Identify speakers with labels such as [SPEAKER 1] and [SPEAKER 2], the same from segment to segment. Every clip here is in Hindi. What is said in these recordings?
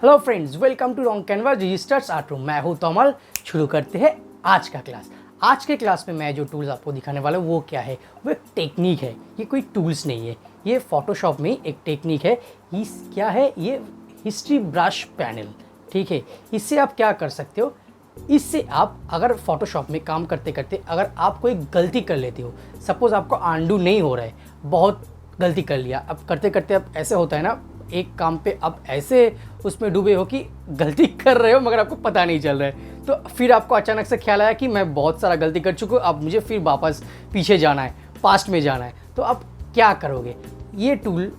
[SPEAKER 1] Hello friends, welcome to wrong canva registers art room. मैं हूं तमल। शुरू करते हैं आज का क्लास। आज के क्लास में मैं जो टूल्स आपको दिखाने वाला हूँ वो क्या है, वो एक टेक्निक है। ये कोई टूल्स नहीं है, ये फोटोशॉप में एक टेक्निक है। क्या है ये? History brush panel. ठीक है, इससे आप क्या कर सकते हो, इससे आप अगर फोटोशॉप में काम करते करते अगर आप कोई गलती कर लेते हो, सपोज़ आपको आंडू नहीं हो रहा है, बहुत गलती कर लिया, अब करते करते अब ऐसे होता है ना, एक काम पे आप ऐसे उसमें डूबे हो कि गलती कर रहे हो मगर आपको पता नहीं चल रहा है, तो फिर आपको अचानक से ख्याल आया कि मैं बहुत सारा गलती कर चुका हूँ, अब मुझे फिर वापस पीछे जाना है, पास्ट में जाना है। तो आप क्या करोगे? ये टूल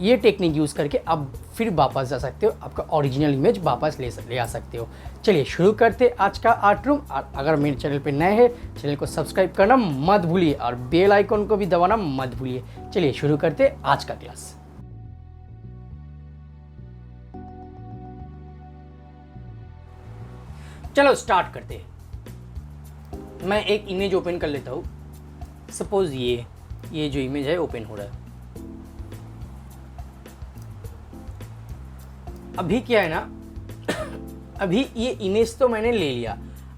[SPEAKER 1] ये टेक्निक यूज़ करके आप फिर वापस जा सकते हो, आपका ओरिजिनल इमेज वापस ले आ सकते हो। चलिए शुरू करते आज का आर्ट रूम। और अगर मेरे चैनल पे नए हैं, चैनल को सब्सक्राइब करना मत भूलिए और बेल आइकन को भी दबाना मत भूलिए। चलिए शुरू करते आज का क्लास। चलो स्टार्ट करते हैं। मैं एक इमेज ओपन कर लेता हूँ। सपोज ये जो इमेज है ओपन हो रहा है। अभी क्या है ना, अभी ये इमेज तो मैंने ले लिया।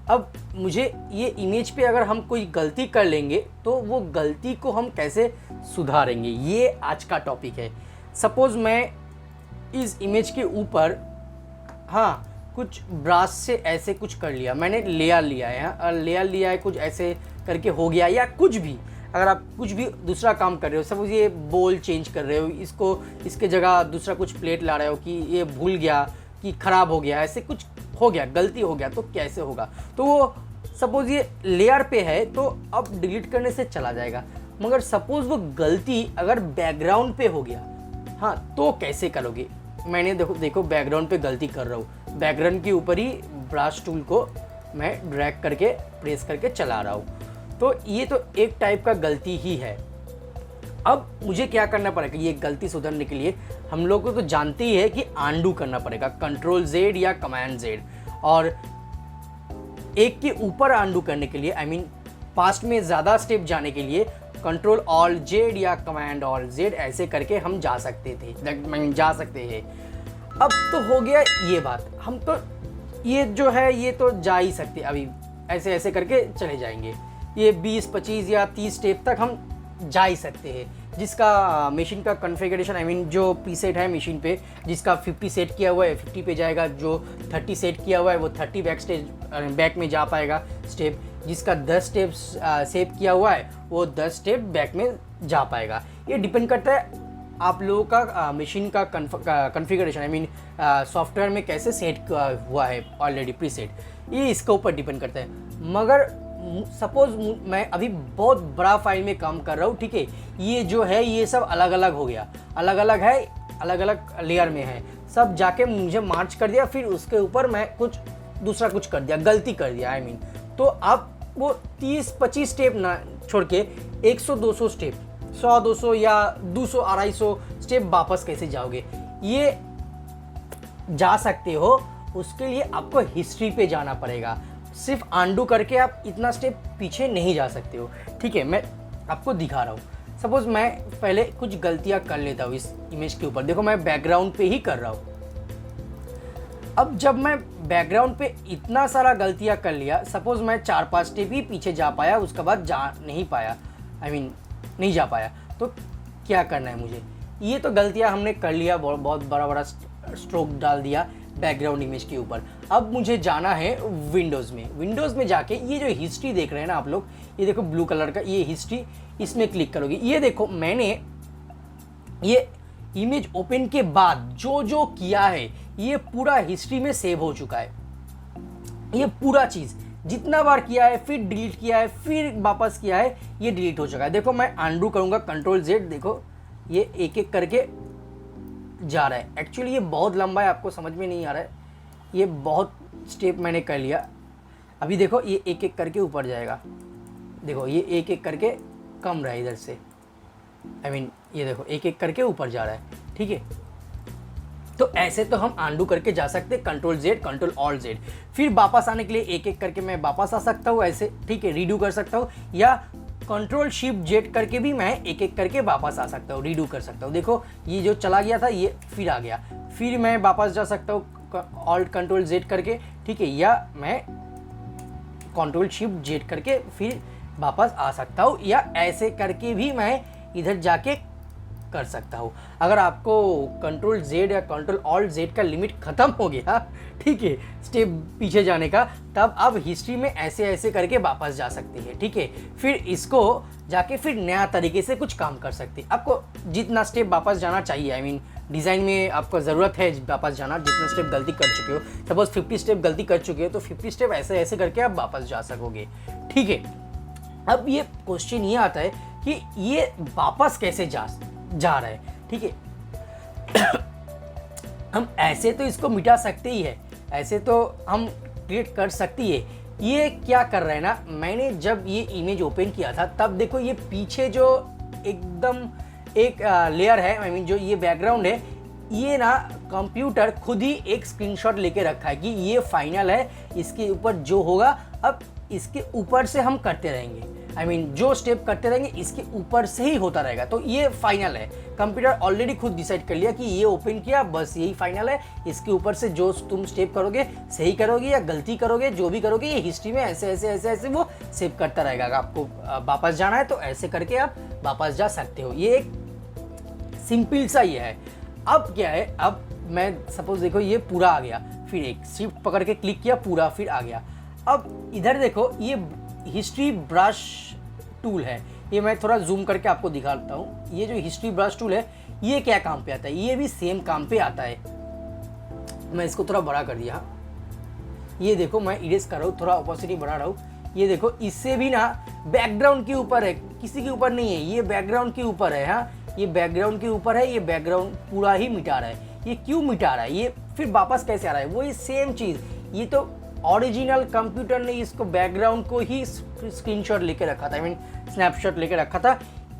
[SPEAKER 1] अब मुझे ये इमेज पे अगर हम कोई गलती कर लेंगे तो वो गलती को हम कैसे सुधारेंगे, ये आज का टॉपिक है। सपोज मैं इस इमेज के ऊपर कुछ ब्रश से ऐसे कुछ कर लिया, मैंने लेयर लिया है, कुछ ऐसे करके हो गया, या कुछ भी अगर आप कुछ भी दूसरा काम कर रहे हो, सपोज ये बोल चेंज कर रहे हो, इसके जगह दूसरा कुछ प्लेट ला रहे हो कि ये भूल गया कि ख़राब हो गया, ऐसे कुछ हो गया, गलती हो गया, तो कैसे होगा? तो वो सपोज ये लेयर पे है तो अब डिलीट करने से चला जाएगा, मगर सपोज वो गलती अगर बैकग्राउंड पे हो गया, तो कैसे करोगे? मैंने देखो बैकग्राउंड पे गलती कर रहा हूँ, बैकग्राउंड के ऊपर ही ब्रश टूल को मैं ड्रैग करके प्रेस करके चला रहा हूँ, तो ये तो एक टाइप का गलती ही है। अब मुझे क्या करना पड़ेगा ये गलती सुधारने के लिए? हम लोग को तो जानते ही है कि आंडू करना पड़ेगा, कंट्रोल जेड या कमांड जेड। और एक के ऊपर आंडू करने के लिए पास्ट में ज़्यादा स्टेप जाने के लिए कंट्रोल ऑल जेड या कमांड ऑल जेड ऐसे करके हम जा सकते हैं। अब तो हो गया ये बात, हम तो ये जो है ये तो जा ही सकते, अभी ऐसे ऐसे करके चले जाएंगे, ये 20, 25 या 30 स्टेप तक हम जा ही सकते हैं। जिसका मशीन का कॉन्फ़िगरेशन जो प्रीसेट है मशीन पे, जिसका 50 सेट किया हुआ है 50 पे जाएगा, जो 30 सेट किया हुआ है वो 30 बैक में जा पाएगा स्टेप, जिसका 10 स्टेप सेव किया हुआ है वो 10 स्टेप बैक में जा पाएगा। ये डिपेंड करता है आप लोगों का मशीन का कॉन्फ़िगरेशन, सॉफ्टवेयर में कैसे सेट हुआ है ऑलरेडी प्रीसेट, ये इसके ऊपर डिपेंड करता है। मगर सपोज मैं अभी बहुत बड़ा फाइल में काम कर रहा हूँ, ठीक है, ये जो है ये सब अलग अलग हो गया, अलग अलग है, अलग अलग लेयर में है, सब जाके मुझे मार्च कर दिया, फिर उसके ऊपर मैं कुछ दूसरा कुछ कर दिया, गलती कर दिया तो आप वो 30-25 स्टेप ना छोड़ के 100-200 स्टेप, 100-200 या 200-250 स्टेप वापस कैसे जाओगे? ये जा सकते हो, उसके लिए आपको हिस्ट्री पे जाना पड़ेगा। सिर्फ आंडू करके आप इतना स्टेप पीछे नहीं जा सकते हो। ठीक है, मैं आपको दिखा रहा हूँ। सपोज मैं पहले कुछ गलतियाँ कर लेता हूँ इस इमेज के ऊपर, देखो मैं बैकग्राउंड पे ही कर रहा हूँ। अब जब मैं बैकग्राउंड पे इतना सारा गलतियाँ कर लिया, सपोज मैं 4-5 स्टेप ही पीछे जा पाया, उसके बाद जा नहीं पाया, नहीं जा पाया, तो क्या करना है मुझे? ये तो गलतियाँ हमने कर लिया, बहुत बड़ा बड़ा स्ट्रोक डाल दिया बैकग्राउंड इमेज के ऊपर। अब मुझे जाना है विंडोज़ में जाके ये जो हिस्ट्री देख रहे हैं ना आप लोग, ये देखो ब्लू कलर का ये हिस्ट्री, इसमें क्लिक करोगे। ये देखो मैंने ये इमेज ओपन के बाद जो जो किया है ये पूरा हिस्ट्री में सेव हो चुका है। ये पूरा चीज़ जितना बार किया है, फिर डिलीट किया है, फिर वापस किया है, ये डिलीट हो चुका है। देखो मैं अनडू करूँगा, कंट्रोल जेड, देखो ये एक एक करके जा रहा है। एक्चुअली ये बहुत लंबा है, आपको समझ में नहीं आ रहा है, ये बहुत स्टेप मैंने कर लिया। अभी देखो ये एक एक करके ऊपर जाएगा, देखो ये एक एक करके कम रहा है इधर से, ये देखो एक एक करके ऊपर जा रहा है। ठीक है, तो ऐसे तो हम आंडू करके जा सकते हैं, control Z, control all Z, फिर वापस आने के लिए एक एक करके मैं वापस आ सकता हूँ ऐसे। ठीक है, रीडू कर सकता हूँ, या कंट्रोल शिफ्ट जेड करके भी मैं एक एक करके वापस आ सकता हूँ, रीडू कर सकता हूँ। देखो ये जो चला गया था ये फिर आ गया, फिर मैं वापस जा सकता हूँ ऑल्ट कंट्रोल जेड करके, ठीक है, या मैं कंट्रोल शिफ्ट जेड करके फिर वापस आ सकता हूँ, या ऐसे करके भी मैं इधर जाके कर सकता हूँ। अगर आपको कंट्रोल जेड या कंट्रोल ऑल्ट जेड का लिमिट ख़त्म हो गया, ठीक है, स्टेप पीछे जाने का, तब आप हिस्ट्री में ऐसे ऐसे करके वापस जा सकते हैं, ठीक है। फिर इसको जाके फिर नया तरीके से कुछ काम कर सकते हैं। आपको जितना स्टेप वापस जाना चाहिए, आई मीन डिज़ाइन में आपको ज़रूरत है वापस जाना, जितना स्टेप गलती कर चुके हो, सपोज 50 स्टेप गलती कर चुके हो तो 50 स्टेप ऐसे ऐसे करके आप वापस जा सकोगे, ठीक है। अब ये क्वेश्चन ये आता है कि ये वापस कैसे जा रहा है, ठीक है। हम ऐसे तो इसको मिटा सकते ही है, ऐसे तो हम क्रिएट कर सकते ही है। ये क्या कर रहा है ना, मैंने जब ये इमेज ओपन किया था तब देखो ये पीछे जो एकदम एक लेयर है, आई मीन जो ये बैकग्राउंड है, ये ना कंप्यूटर खुद ही एक स्क्रीनशॉट लेके रखा है कि ये फाइनल है, इसके ऊपर जो होगा अब इसके ऊपर से हम करते रहेंगे, आई मीन जो स्टेप करते रहेंगे इसके ऊपर से ही होता रहेगा, तो ये फाइनल है। कंप्यूटर ऑलरेडी खुद डिसाइड कर लिया कि ये ओपन किया बस यही फाइनल है, इसके ऊपर से जो तुम स्टेप करोगे, सही करोगे या गलती करोगे, जो भी करोगे ये हिस्ट्री में ऐसे ऐसे ऐसे ऐसे वो सेव करता रहेगा। अगर आपको वापस जाना है तो ऐसे करके आप वापस जा सकते हो। ये एक सिंपल सा ये है। अब क्या है, अब मैं सपोज देखो ये पूरा आ गया, फिर एक शिफ्ट पकड़ के क्लिक किया, पूरा फिर आ गया। अब इधर देखो ये हिस्ट्री ब्रश टूल है, ये मैं थोड़ा जूम करके आपको दिखाता हूँ। ये जो हिस्ट्री ब्रश टूल है ये क्या काम पे आता है, ये भी सेम काम पे आता है। मैं इसको थोड़ा बड़ा कर दिया, ये देखो मैं इरेज कर रहा हूँ, थोड़ा ऑपोसिटी बढ़ा रहा हूँ। ये देखो इससे भी ना बैकग्राउंड के ऊपर है, किसी के ऊपर नहीं है, ये बैकग्राउंड के ऊपर है। हाँ, ये बैकग्राउंड के ऊपर है, ये बैकग्राउंड पूरा ही मिटा रहा है। ये क्यों मिटा रहा है, ये फिर वापस कैसे आ रहा है, वो ये सेम चीज़। ये तो ओरिजिनल कंप्यूटर ने इसको बैकग्राउंड को ही स्क्रीनशॉट लेके रखा था, आई मीन स्नैपशॉट लेके रखा था।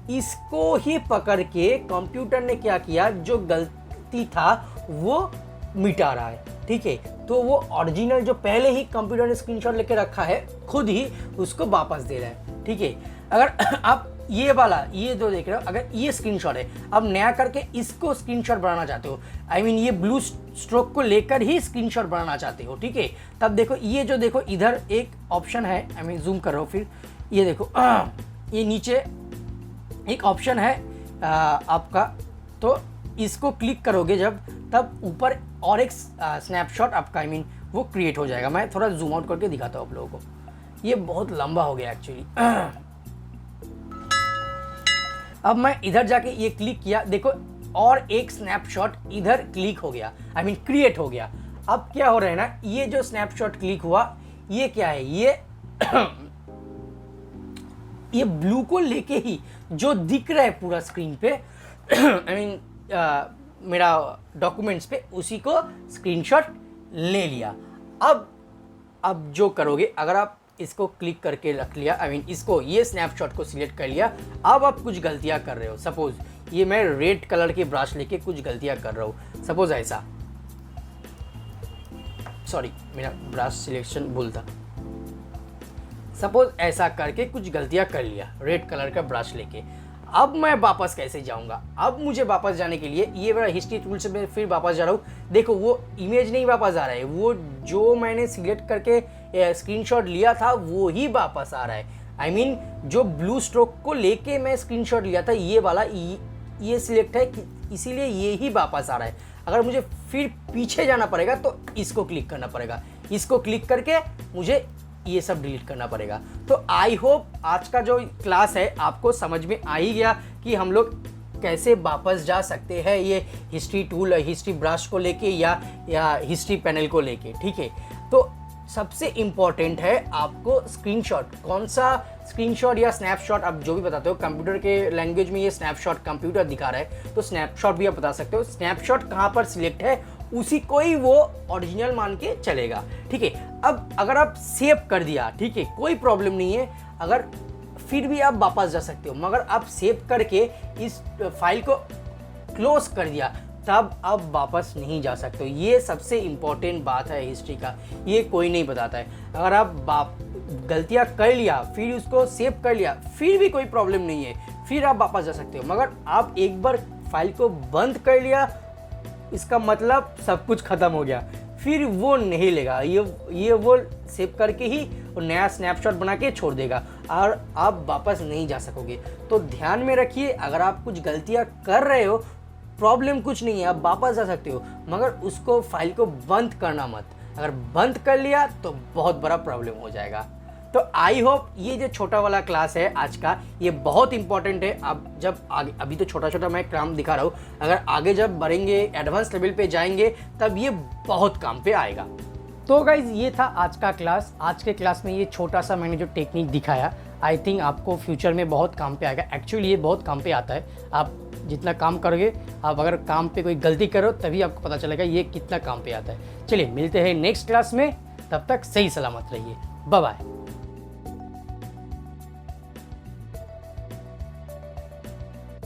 [SPEAKER 1] इसको ही पकड़ के कंप्यूटर ने क्या किया, जो गलती था वो मिटा रहा है, ठीक है। तो वो ओरिजिनल जो पहले ही कंप्यूटर ने स्क्रीनशॉट लेके रखा है खुद ही उसको वापस दे रहा है, ठीक है। अगर आप ये वाला ये जो देख रहे हो, अगर ये स्क्रीनशॉट है, अब नया करके इसको स्क्रीनशॉट बनाना चाहते हो, आई मीन ये ब्लू स्ट्रोक को लेकर ही स्क्रीनशॉट बनाना चाहते हो, ठीक है। तब देखो ये जो देखो इधर एक ऑप्शन है, आई मीन जूम कर रहा हूँ, फिर ये देखो ये नीचे एक ऑप्शन है आपका, तो इसको क्लिक करोगे जब, तब ऊपर और एक स्नैपशॉट आपका आई मीन वो क्रिएट हो जाएगा। मैं थोड़ा जूम आउट करके दिखाता हूँ आप लोगों को, ये बहुत लंबा हो गया एक्चुअली। अब मैं इधर जाके ये क्लिक किया, देखो और एक स्नैपशॉट इधर क्लिक हो गया, आई मीन क्रिएट हो गया। अब क्या हो रहा है ना, ये जो स्नैपशॉट क्लिक हुआ ये क्या है, ये ब्लू को लेके ही जो दिख रहा है पूरा स्क्रीन पे आई मीन मेरा डॉक्यूमेंट्स पे, उसी को स्क्रीनशॉट ले लिया। अब जो करोगे, अगर आप इसको क्लिक करके रख लिया, आई मीन इसको ये स्नैपशॉट को सिलेक्ट कर लिया, अब आप कुछ गलतियां कर रहे हो, सपोज ये मैं रेड कलर की ब्रश लेके कुछ गलतियां कर रहा हूँ, सपोज ऐसा, सॉरी मेरा ब्रश सिलेक्शन भूल था, सपोज ऐसा करके कुछ गलतियां कर लिया रेड कलर का ब्रश लेके। अब मैं वापस कैसे जाऊंगा, अब मुझे वापस जाने के लिए ये मेरा हिस्ट्री टूल से मैं फिर वापस जा रहा हूँ। देखो वो इमेज नहीं वापस आ रहा है, वो जो मैंने सिलेक्ट करके स्क्रीनशॉट लिया था वो ही वापस आ रहा है। आई मीन जो ब्लू स्ट्रोक को लेके मैं स्क्रीनशॉट लिया था ये वाला ये सिलेक्ट है, इसीलिए ये ही वापस आ रहा है। अगर मुझे फिर पीछे जाना पड़ेगा तो इसको क्लिक करना पड़ेगा, इसको क्लिक करके मुझे ये सब डिलीट करना पड़ेगा। तो आई होप आज का जो क्लास है आपको समझ में आ ही गया कि हम लोग कैसे वापस जा सकते हैं ये हिस्ट्री टूल, हिस्ट्री ब्रश को लेके या हिस्ट्री पैनल को लेके, ठीक है। तो सबसे इम्पॉर्टेंट है आपको स्क्रीनशॉट, कौन सा स्क्रीनशॉट या स्नैपशॉट आप जो भी बताते हो, कंप्यूटर के लैंग्वेज में ये स्नैपशॉट कंप्यूटर दिखा रहा है तो स्नैपशॉट भी आप बता सकते हो। स्नैपशॉट कहाँ पर सिलेक्ट है उसी को ही वो ओरिजिनल मान के चलेगा, ठीक है। अब अगर आप सेव कर दिया, ठीक है, कोई प्रॉब्लम नहीं है, अगर फिर भी आप वापस जा सकते हो, मगर आप सेव करके इस फाइल को क्लोज कर दिया तब आप वापस नहीं जा सकते हो। ये सबसे इम्पोर्टेंट बात है हिस्ट्री का, ये कोई नहीं बताता है। अगर आप गलतियाँ कर लिया फिर उसको सेव कर लिया फिर भी कोई प्रॉब्लम नहीं है, फिर आप वापस जा सकते हो, मगर आप एक बार फाइल को बंद कर लिया इसका मतलब सब कुछ खत्म हो गया, फिर वो नहीं लेगा, ये वो सेव करके ही वो नया स्नैपशॉट बना के छोड़ देगा और आप वापस नहीं जा सकोगे। तो ध्यान में रखिए, अगर आप कुछ गलतियाँ कर रहे हो, प्रॉब्लम कुछ नहीं है, आप वापस जा सकते हो, मगर उसको फाइल को बंद करना मत। अगर बंद कर लिया तो बहुत बड़ा प्रॉब्लम हो जाएगा। तो आई होप ये जो छोटा वाला क्लास है आज का, ये बहुत इंपॉर्टेंट है। अब जब आगे, अभी तो छोटा छोटा मैं काम दिखा रहा हूँ, अगर आगे जब बढ़ेंगे एडवांस लेवल पे जाएंगे तब ये बहुत काम पे आएगा। तो गाइज ये था आज का क्लास। आज के क्लास में ये छोटा सा मैंने जो टेक्निक दिखाया, आई थिंक आपको फ्यूचर में बहुत काम पे आएगा। एक्चुअली ये बहुत काम पे आता है। आप जितना काम करोगे, आप अगर काम पे कोई गलती करो तभी आपको पता चलेगा ये कितना काम पे आता है। चलिए मिलते हैं नेक्स्ट क्लास में, तब तक सही सलामत रहिए। Bye bye.